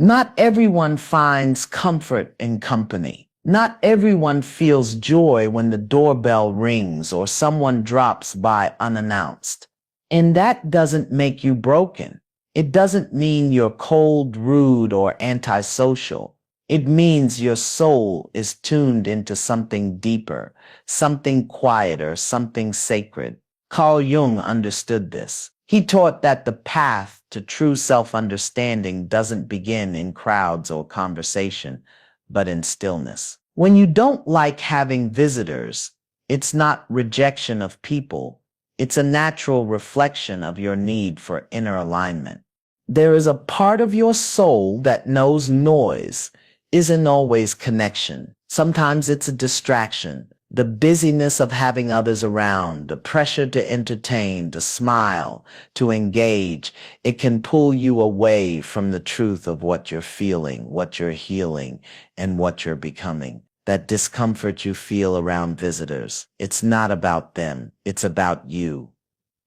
Not everyone finds comfort in company. Not everyone feels joy when the doorbell rings or someone drops by unannounced. And that doesn't make you broken. It doesn't mean you're cold, rude, or antisocial. It means your soul is tuned into something deeper, something quieter, something sacred. Carl Jung understood this. He taught that the path to true self-understanding doesn't begin in crowds or conversation, but in stillness. When you don't like having visitors, it's not rejection of people. It's a natural reflection of your need for inner alignment. There is a part of your soul that knows noise isn't always connection. Sometimes it's a distraction. The busyness of having others around, the pressure to entertain, to smile, to engage, it can pull you away from the truth of what you're feeling, what you're healing, and what you're becoming. That discomfort you feel around visitors, it's not about them, it's about you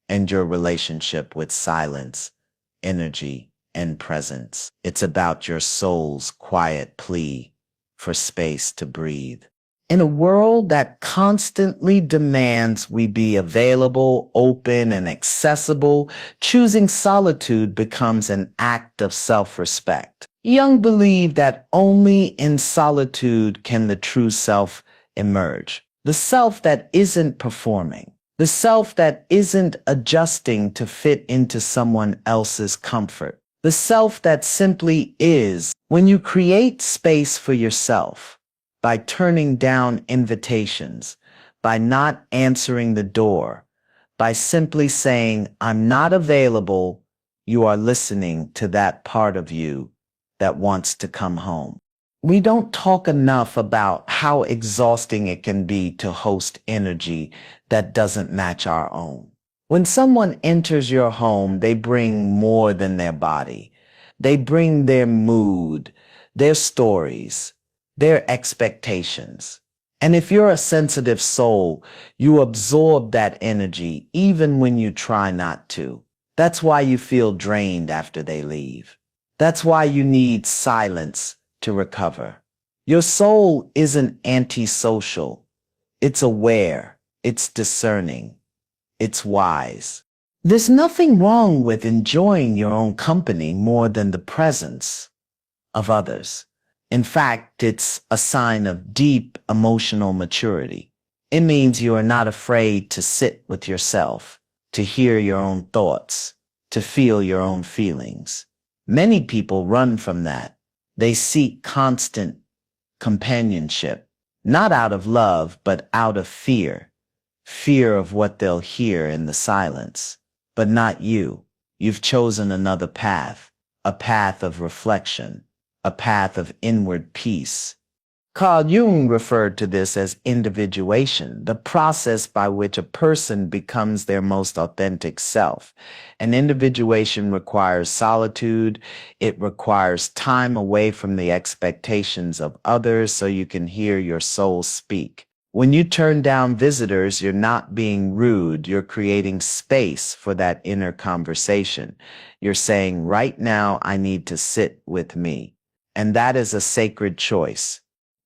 and your relationship with silence, energy, and presence. It's about your soul's quiet plea for space to breathe. In a world that constantly demands we be available, open, and accessible, choosing solitude becomes an act of self-respect. Jung believed that only in solitude can the true self emerge. The self that isn't performing. The self that isn't adjusting to fit into someone else's comfort. The self that simply is. When you create space for yourself, by turning down invitations, by not answering the door, by simply saying, I'm not available, you are listening to that part of you that wants to come home. We don't talk enough about how exhausting it can be to host energy that doesn't match our own. When someone enters your home, they bring more than their body. They bring their mood, their stories, their expectations. And if you're a sensitive soul, you absorb that energy even when you try not to. That's why you feel drained after they leave. That's why you need silence to recover. Your soul isn't antisocial. It's aware. It's discerning. It's wise. There's nothing wrong with enjoying your own company more than the presence of others. In fact, it's a sign of deep emotional maturity. It means you are not afraid to sit with yourself, to hear your own thoughts, to feel your own feelings. Many people run from that. They seek constant companionship, not out of love, but out of fear. Fear of what they'll hear in the silence. But not you. You've chosen another path, a path of reflection, a path of inward peace. Carl Jung referred to this as individuation, the process by which a person becomes their most authentic self. And individuation requires solitude. It requires time away from the expectations of others so you can hear your soul speak. When you turn down visitors, you're not being rude. You're creating space for that inner conversation. You're saying, right now, I need to sit with me. And that is a sacred choice.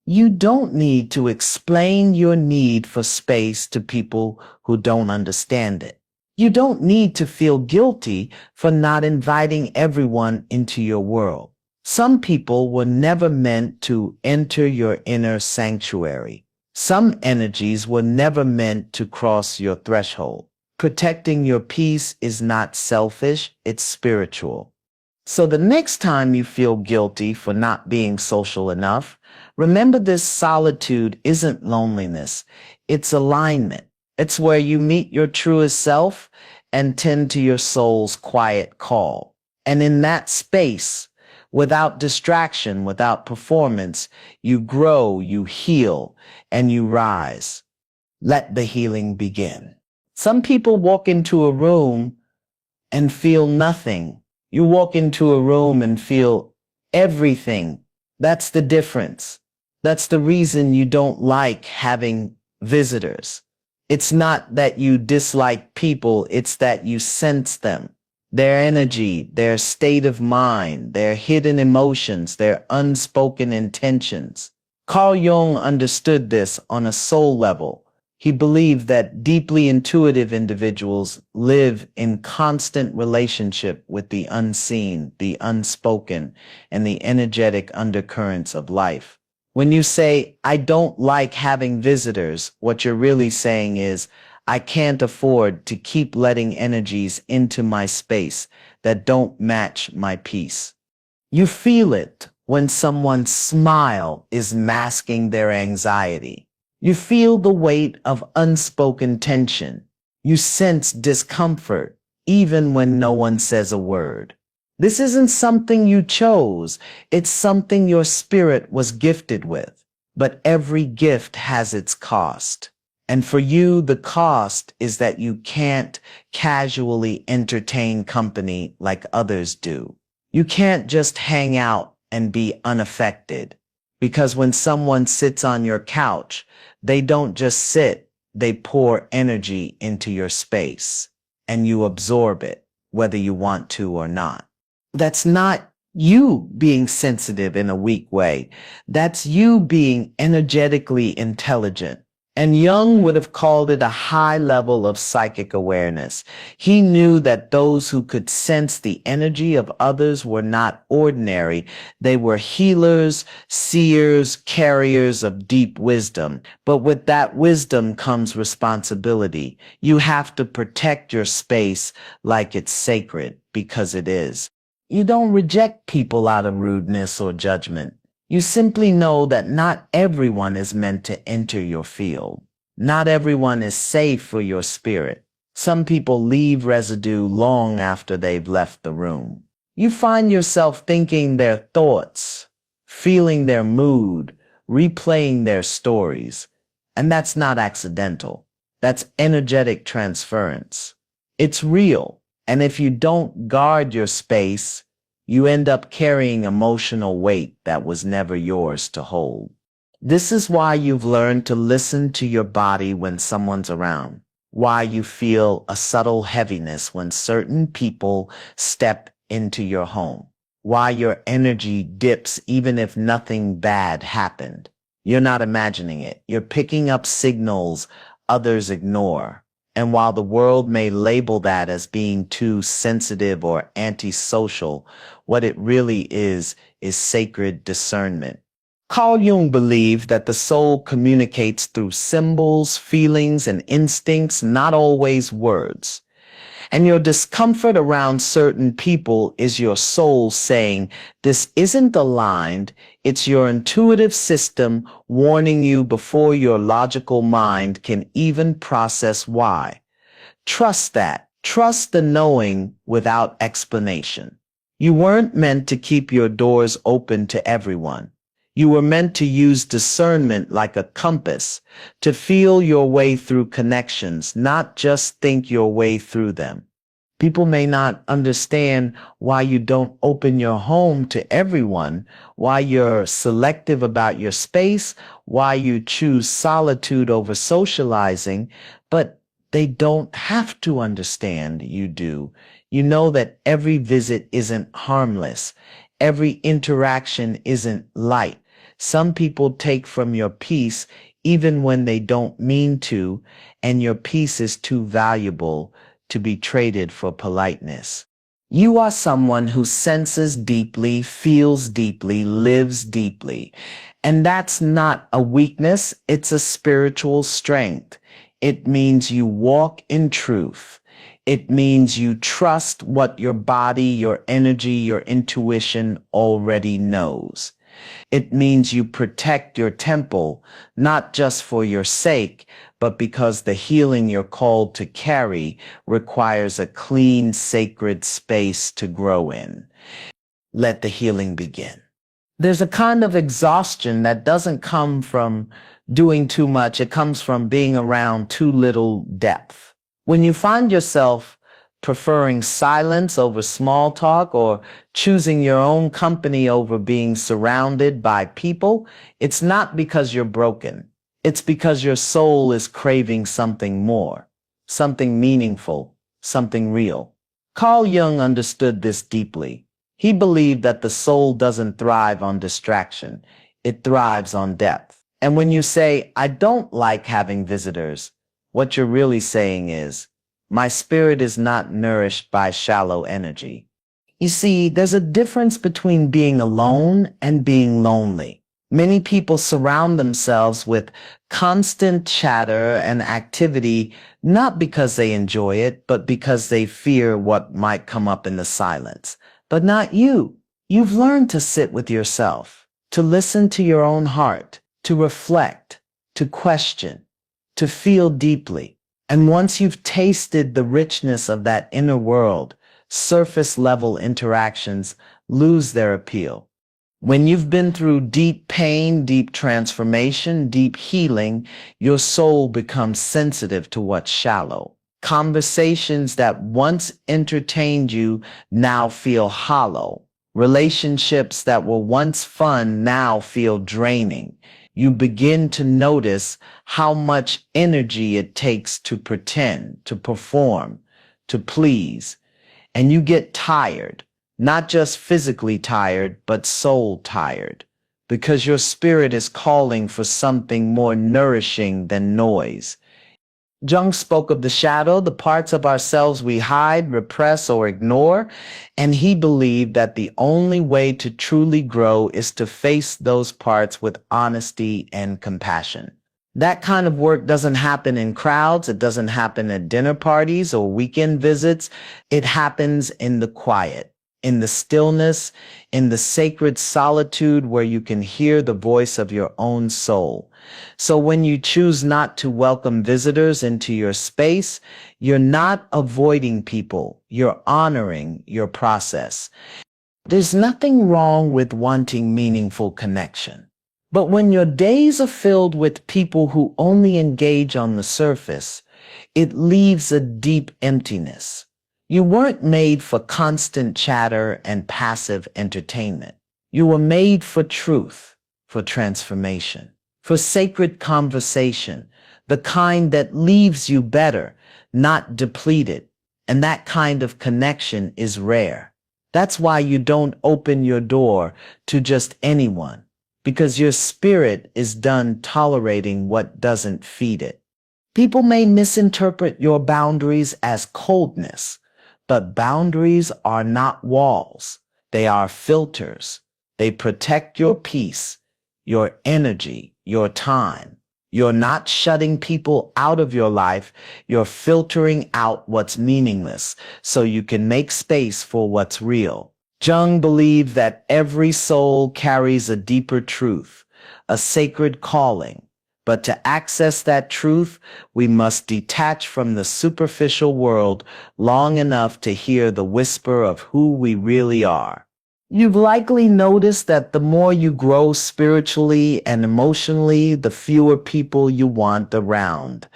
You don't need to explain your need for space to people who don't understand it. You don't need to feel guilty for not inviting everyone into your world. Some people were never meant to enter your inner sanctuary. Some energies were never meant to cross your threshold. Protecting your peace is not selfish, it's spiritual. So the next time you feel guilty for not being social enough, remember this: solitude isn't loneliness, it's alignment. It's where you meet your truest self and tend to your soul's quiet call. And in that space, without distraction, without performance, you grow, you heal, and you rise. Let the healing begin. Some people walk into a room and feel nothing. You walk into a room and feel everything. That's the difference. That's the reason you don't like having visitors. It's not that you dislike people, it's that you sense them. Their energy, their state of mind, their hidden emotions, their unspoken intentions. Carl Jung understood this on a soul level. He believed that deeply intuitive individuals live in constant relationship with the unseen, the unspoken, and the energetic undercurrents of life. When you say, I don't like having visitors, what you're really saying is, I can't afford to keep letting energies into my space that don't match my peace. You feel it when someone's smile is masking their anxiety. You feel the weight of unspoken tension. You sense discomfort even when no one says a word. This isn't something you chose. It's something your spirit was gifted with. But every gift has its cost. And for you, the cost is that you can't casually entertain company like others do. You can't just hang out and be unaffected. Because when someone sits on your couch, they don't just sit, they pour energy into your space. And you absorb it, whether you want to or not. That's not you being sensitive in a weak way. That's you being energetically intelligent. And Jung would have called it a high level of psychic awareness. He knew that those who could sense the energy of others were not ordinary. They were healers, seers, carriers of deep wisdom. But with that wisdom comes responsibility. You have to protect your space like it's sacred, because it is. You don't reject people out of rudeness or judgment. You simply know that not everyone is meant to enter your field. Not everyone is safe for your spirit. Some people leave residue long after they've left the room. You find yourself thinking their thoughts, feeling their mood, replaying their stories. And that's not accidental. That's energetic transference. It's real. And if you don't guard your space, you end up carrying emotional weight that was never yours to hold. This is why you've learned to listen to your body when someone's around, why you feel a subtle heaviness when certain people step into your home, why your energy dips even if nothing bad happened. You're not imagining it. You're picking up signals others ignore. And while the world may label that as being too sensitive or antisocial, what it really is sacred discernment. Carl Jung believed that the soul communicates through symbols, feelings, and instincts, not always words. And your discomfort around certain people is your soul saying, this isn't aligned. It's your intuitive system warning you before your logical mind can even process why. Trust that. Trust the knowing without explanation. You weren't meant to keep your doors open to everyone. You were meant to use discernment like a compass, to feel your way through connections, not just think your way through them. People may not understand why you don't open your home to everyone, why you're selective about your space, why you choose solitude over socializing, but they don't have to understand. You do. You know that every visit isn't harmless. Every interaction isn't light. Some people take from your peace even when they don't mean to, and your peace is too valuable to be traded for politeness. You are someone who senses deeply, feels deeply, lives deeply. And that's not a weakness, it's a spiritual strength. It means you walk in truth. It means you trust what your body, your energy, your intuition already knows. It means you protect your temple, not just for your sake, but because the healing you're called to carry requires a clean, sacred space to grow in. Let the healing begin. There's a kind of exhaustion that doesn't come from doing too much. It comes from being around too little depth. When you find yourself preferring silence over small talk or choosing your own company over being surrounded by people, it's not because you're broken. It's because your soul is craving something more, something meaningful, something real. Carl Jung understood this deeply. He believed that the soul doesn't thrive on distraction. It thrives on depth. And when you say, I don't like having visitors, what you're really saying is, my spirit is not nourished by shallow energy. You see, there's a difference between being alone and being lonely. Many people surround themselves with constant chatter and activity, not because they enjoy it, but because they fear what might come up in the silence. But not you. You've learned to sit with yourself, to listen to your own heart, to reflect, to question, to feel deeply. And once you've tasted the richness of that inner world, surface level interactions lose their appeal. When you've been through deep pain, deep transformation, deep healing, your soul becomes sensitive to what's shallow. Conversations that once entertained you now feel hollow. Relationships that were once fun now feel draining. You begin to notice how much energy it takes to pretend, to perform, to please. And you get tired, not just physically tired, but soul tired, because your spirit is calling for something more nourishing than noise. Jung spoke of the shadow, the parts of ourselves we hide, repress, or ignore, and he believed that the only way to truly grow is to face those parts with honesty and compassion. That kind of work doesn't happen in crowds. It doesn't happen at dinner parties or weekend visits. It happens in the quiet, in the stillness, in the sacred solitude where you can hear the voice of your own soul. So when you choose not to welcome visitors into your space, you're not avoiding people. You're honoring your process. There's nothing wrong with wanting meaningful connection. But when your days are filled with people who only engage on the surface, it leaves a deep emptiness. You weren't made for constant chatter and passive entertainment. You were made for truth, for transformation, for sacred conversation, the kind that leaves you better, not depleted. And that kind of connection is rare. That's why you don't open your door to just anyone, because your spirit is done tolerating what doesn't feed it. People may misinterpret your boundaries as coldness, but boundaries are not walls. They are filters. They protect your peace, your energy, your time. You're not shutting people out of your life. You're filtering out what's meaningless so you can make space for what's real. Jung believed that every soul carries a deeper truth, a sacred calling. But to access that truth, we must detach from the superficial world long enough to hear the whisper of who we really are. You've likely noticed that the more you grow spiritually and emotionally, the fewer people you want around.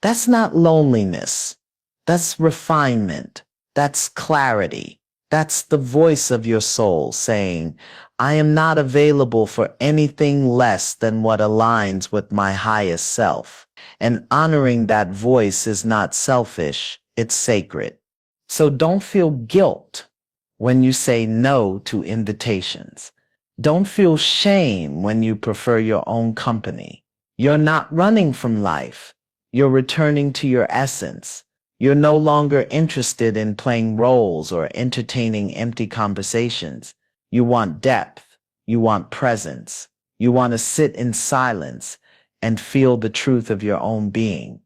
That's not loneliness. That's refinement. That's clarity. That's the voice of your soul saying, I am not available for anything less than what aligns with my highest self. And honoring that voice is not selfish, it's sacred. So don't feel guilt when you say no to invitations. Don't feel shame when you prefer your own company. You're not running from life. You're returning to your essence. You're no longer interested in playing roles or entertaining empty conversations. You want depth. You want presence. You want to sit in silence and feel the truth of your own being.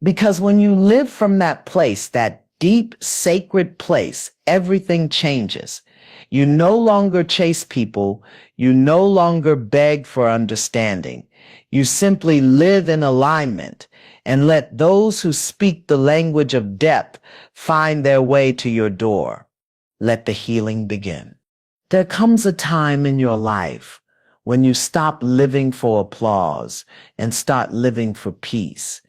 Because when you live from that place, that deep, sacred place, everything changes. You no longer chase people. You no longer beg for understanding. You simply live in alignment and let those who speak the language of depth find their way to your door. Let the healing begin. There comes a time in your life when you stop living for applause and start living for peace.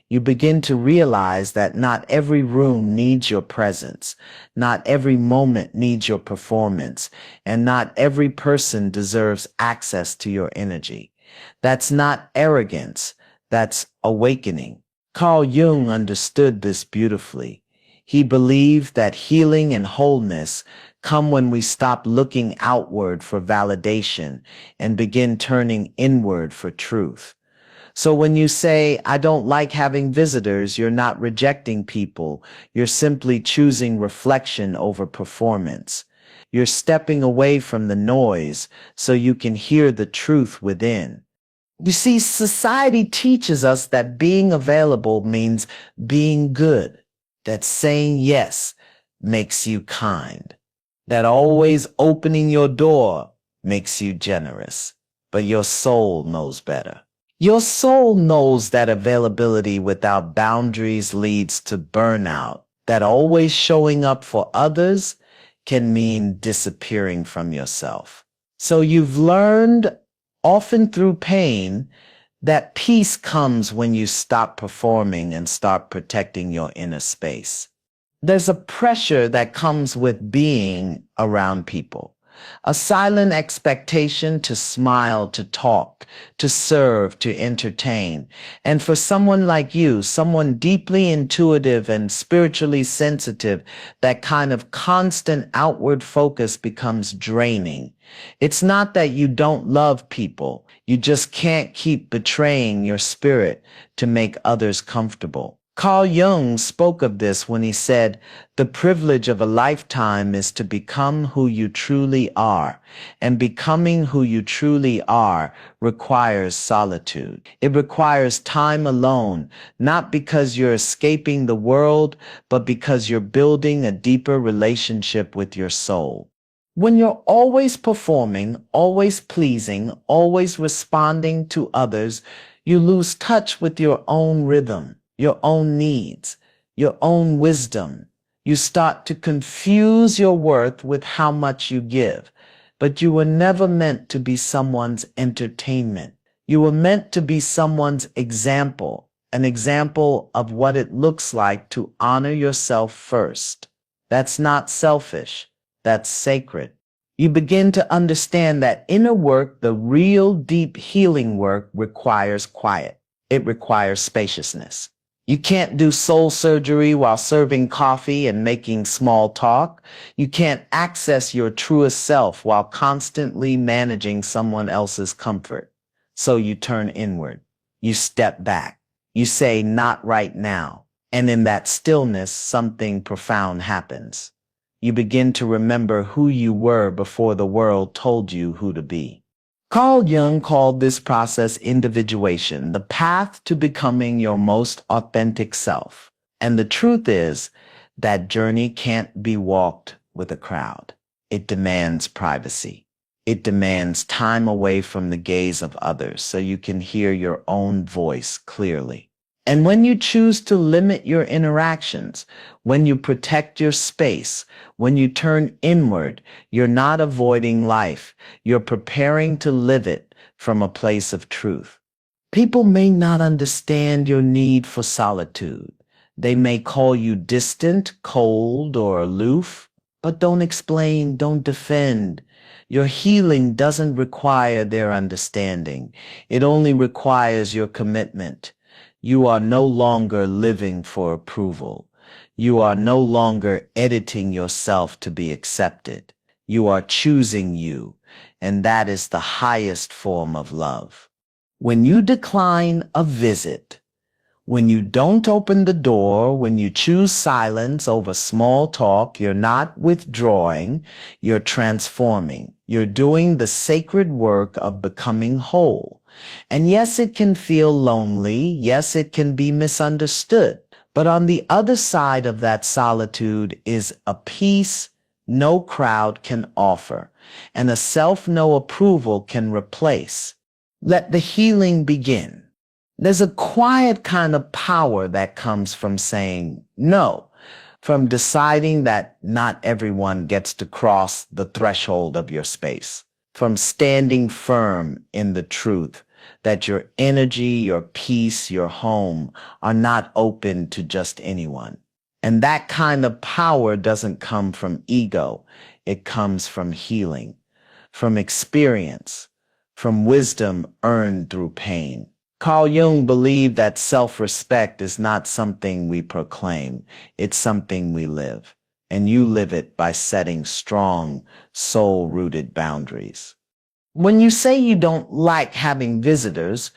You begin to realize that not every room needs your presence, not every moment needs your performance, and not every person deserves access to your energy. That's not arrogance, that's awakening. Carl Jung understood this beautifully. He believed that healing and wholeness come when we stop looking outward for validation and begin turning inward for truth. So when you say, I don't like having visitors, you're not rejecting people. You're simply choosing reflection over performance. You're stepping away from the noise so you can hear the truth within. You see, society teaches us that being available means being good, that saying yes makes you kind, that always opening your door makes you generous. But your soul knows better. Your soul knows that availability without boundaries leads to burnout, that always showing up for others can mean disappearing from yourself. So you've learned, often through pain, that peace comes when you stop performing and start protecting your inner space. There's a pressure that comes with being around people, a silent expectation to smile, to talk, to serve, to entertain. And for someone like you, someone deeply intuitive and spiritually sensitive, that kind of constant outward focus becomes draining. It's not that you don't love people. You just can't keep betraying your spirit to make others comfortable. Carl Jung spoke of this when he said, the privilege of a lifetime is to become who you truly are, and becoming who you truly are requires solitude. It requires time alone, not because you're escaping the world, but because you're building a deeper relationship with your soul. When you're always performing, always pleasing, always responding to others, you lose touch with your own rhythm, your own needs, your own wisdom. You start to confuse your worth with how much you give. But you were never meant to be someone's entertainment. You were meant to be someone's example, an example of what it looks like to honor yourself first. That's not selfish. That's sacred. You begin to understand that inner work, the real deep healing work, requires quiet. It requires spaciousness. You can't do soul surgery while serving coffee and making small talk. You can't access your truest self while constantly managing someone else's comfort. So you turn inward. You step back. You say, not right now. And in that stillness, something profound happens. You begin to remember who you were before the world told you who to be. Carl Jung called this process individuation, the path to becoming your most authentic self. And the truth is, that journey can't be walked with a crowd. It demands privacy. It demands time away from the gaze of others so you can hear your own voice clearly. And when you choose to limit your interactions, when you protect your space, when you turn inward, you're not avoiding life. You're preparing to live it from a place of truth. People may not understand your need for solitude. They may call you distant, cold, or aloof, but don't explain, don't defend. Your healing doesn't require their understanding. It only requires your commitment. You are no longer living for approval. You are no longer editing yourself to be accepted. You are choosing you, and that is the highest form of love. When you decline a visit, when you don't open the door, when you choose silence over small talk, you're not withdrawing, you're transforming. You're doing the sacred work of becoming whole. And yes, it can feel lonely. Yes, it can be misunderstood. But on the other side of that solitude is a peace no crowd can offer, and a self no approval can replace. Let the healing begin. There's a quiet kind of power that comes from saying no, from deciding that not everyone gets to cross the threshold of your space, from standing firm in the truth that your energy, your peace, your home are not open to just anyone. And that kind of power doesn't come from ego. It comes from healing, from experience, from wisdom earned through pain. Carl Jung believed that self-respect is not something we proclaim, it's something we live. And you live it by setting strong, soul-rooted boundaries. When you say you don't like having visitors,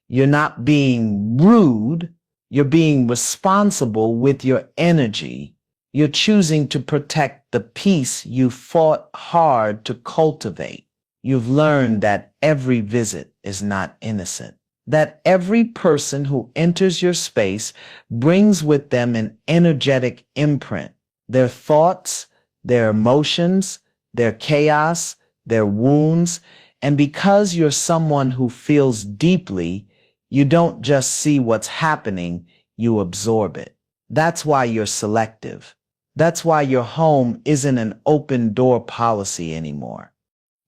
you're not being rude, you're being responsible with your energy. You're choosing to protect the peace you fought hard to cultivate. You've learned that every visit is not innocent, that every person who enters your space brings with them an energetic imprint, their thoughts, their emotions, their chaos, their wounds, and because you're someone who feels deeply, you don't just see what's happening, you absorb it. That's why you're selective. That's why your home isn't an open door policy anymore.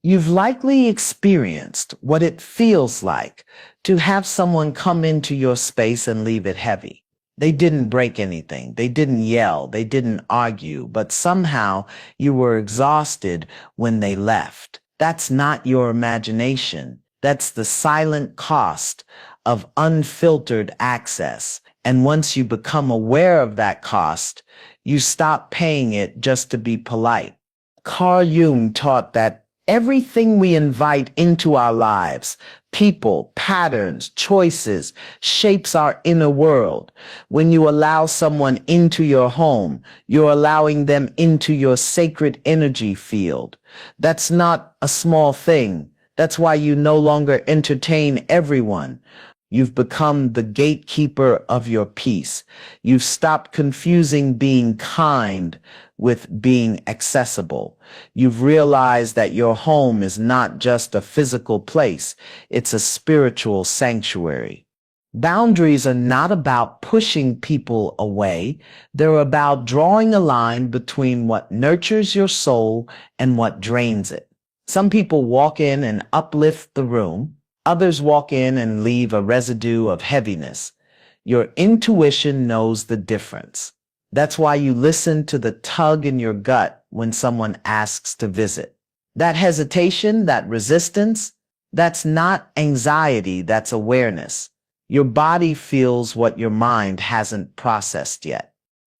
You've likely experienced what it feels like to have someone come into your space and leave it heavy. They didn't break anything. They didn't yell. They didn't argue. But somehow you were exhausted when they left. That's not your imagination. That's the silent cost of unfiltered access. And once you become aware of that cost, you stop paying it just to be polite. Carl Jung taught that everything we invite into our lives, people, patterns, choices, shapes our inner world. When you allow someone into your home, you're allowing them into your sacred energy field. That's not a small thing. That's why you no longer entertain everyone. You've become the gatekeeper of your peace. You've stopped confusing being kind with being accessible. You've realized that your home is not just a physical place, it's a spiritual sanctuary. Boundaries are not about pushing people away. They're about drawing a line between what nurtures your soul and what drains it. Some people walk in and uplift the room. Others walk in and leave a residue of heaviness. Your intuition knows the difference. That's why you listen to the tug in your gut when someone asks to visit. That hesitation, that resistance, that's not anxiety, that's awareness. Your body feels what your mind hasn't processed yet.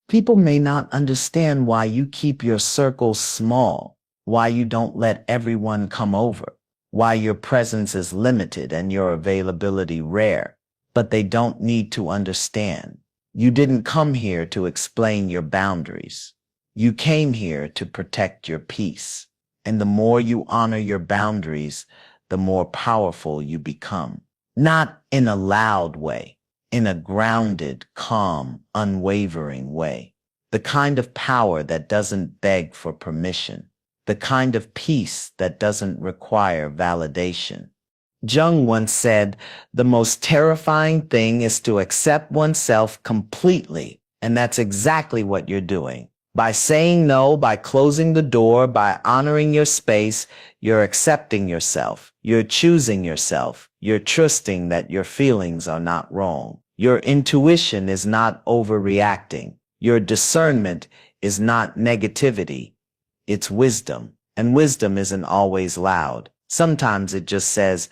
People may not understand why you keep your circle small, why you don't let everyone come over, why your presence is limited and your availability rare, but they don't need to understand. You didn't come here to explain your boundaries. You came here to protect your peace. And the more you honor your boundaries, the more powerful you become. Not in a loud way, in a grounded, calm, unwavering way. The kind of power that doesn't beg for permission. The kind of peace that doesn't require validation. Jung once said, the most terrifying thing is to accept oneself completely. And that's exactly what you're doing. By saying no, by closing the door, by honoring your space, you're accepting yourself. You're choosing yourself. You're trusting that your feelings are not wrong. Your intuition is not overreacting. Your discernment is not negativity. It's wisdom. And wisdom isn't always loud. Sometimes it just says,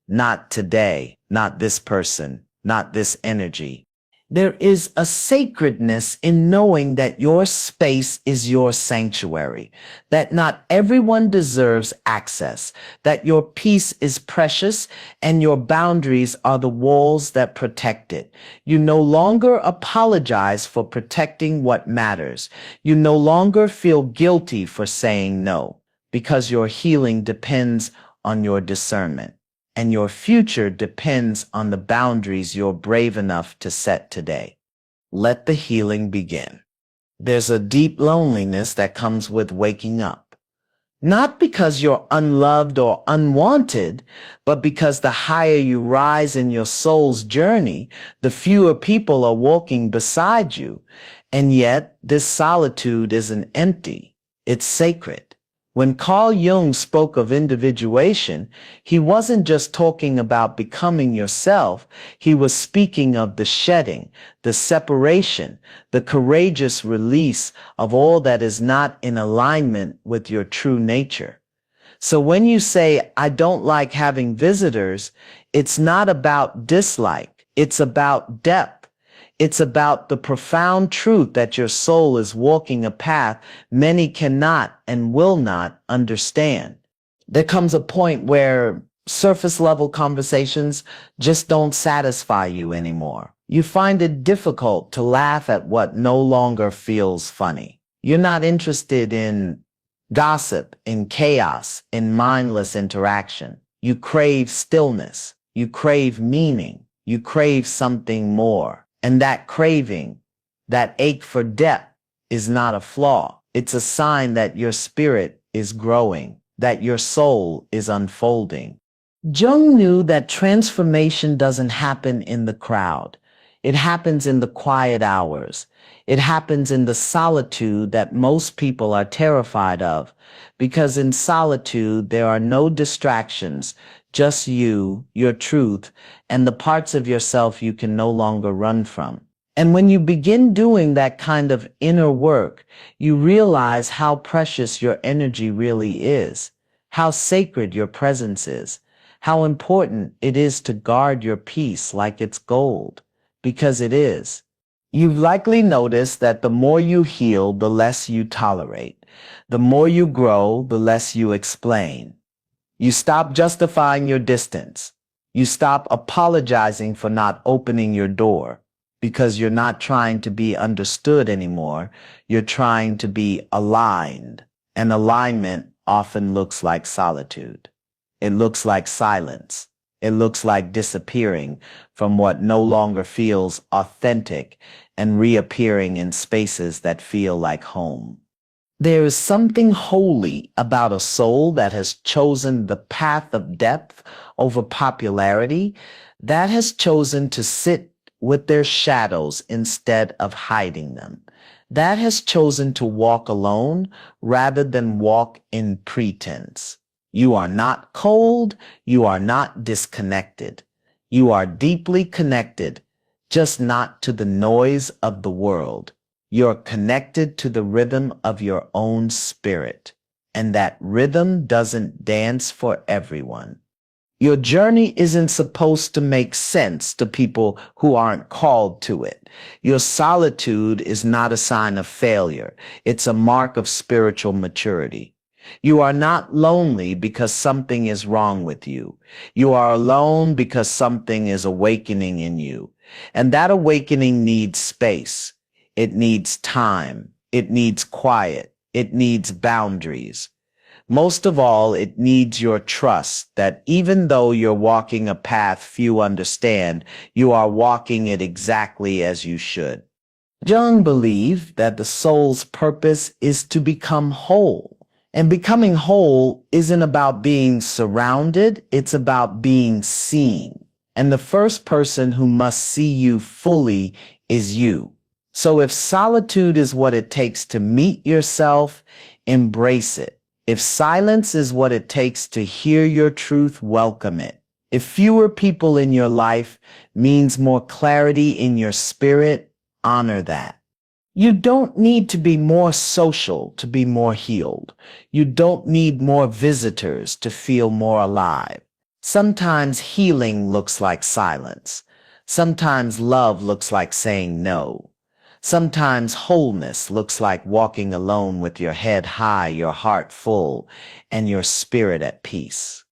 not today, not this person, not this energy. There is a sacredness in knowing that your space is your sanctuary, that not everyone deserves access, that your peace is precious and your boundaries are the walls that protect it. You no longer apologize for protecting what matters. You no longer feel guilty for saying no, because your healing depends on your discernment. And your future depends on the boundaries you're brave enough to set today. Let the healing begin. There's a deep loneliness that comes with waking up. Not because you're unloved or unwanted, but because the higher you rise in your soul's journey, the fewer people are walking beside you. And yet, this solitude isn't empty. It's sacred. When Carl Jung spoke of individuation, he wasn't just talking about becoming yourself. He was speaking of the shedding, the separation, the courageous release of all that is not in alignment with your true nature. So when you say, I don't like having visitors, it's not about dislike. It's about depth. It's about the profound truth that your soul is walking a path many cannot and will not understand. There comes a point where surface level conversations just don't satisfy you anymore. You find it difficult to laugh at what no longer feels funny. You're not interested in gossip, in chaos, in mindless interaction. You crave stillness. You crave meaning. You crave something more. And that craving, that ache for depth, is not a flaw. It's a sign that your spirit is growing, that your soul is unfolding. Jung knew that transformation doesn't happen in the crowd. It happens in the quiet hours. It happens in the solitude that most people are terrified of, because in solitude there are no distractions, just you, your truth, and the parts of yourself you can no longer run from. And when you begin doing that kind of inner work, you realize how precious your energy really is, how sacred your presence is, how important it is to guard your peace like it's gold, because it is. You've likely noticed that the more you heal, the less you tolerate. The more you grow, the less you explain. You stop justifying your distance. You stop apologizing for not opening your door, because you're not trying to be understood anymore. You're trying to be aligned. And alignment often looks like solitude. It looks like silence. It looks like disappearing from what no longer feels authentic and reappearing in spaces that feel like home. There is something holy about a soul that has chosen the path of depth over popularity, that has chosen to sit with their shadows instead of hiding them, that has chosen to walk alone rather than walk in pretense. You are not cold. You are not disconnected. You are deeply connected, just not to the noise of the world. You're connected to the rhythm of your own spirit, and that rhythm doesn't dance for everyone. Your journey isn't supposed to make sense to people who aren't called to it. Your solitude is not a sign of failure. It's a mark of spiritual maturity. You are not lonely because something is wrong with you. You are alone because something is awakening in you. And that awakening needs space. It needs time. It needs quiet. It needs boundaries. Most of all, it needs your trust that even though you're walking a path few understand, you are walking it exactly as you should. Jung believed that the soul's purpose is to become whole. And becoming whole isn't about being surrounded, it's about being seen. And the first person who must see you fully is you. So if solitude is what it takes to meet yourself, embrace it. If silence is what it takes to hear your truth, welcome it. If fewer people in your life means more clarity in your spirit, honor that. You don't need to be more social to be more healed. You don't need more visitors to feel more alive. Sometimes healing looks like silence. Sometimes love looks like saying no. Sometimes wholeness looks like walking alone with your head high, your heart full, and your spirit at peace.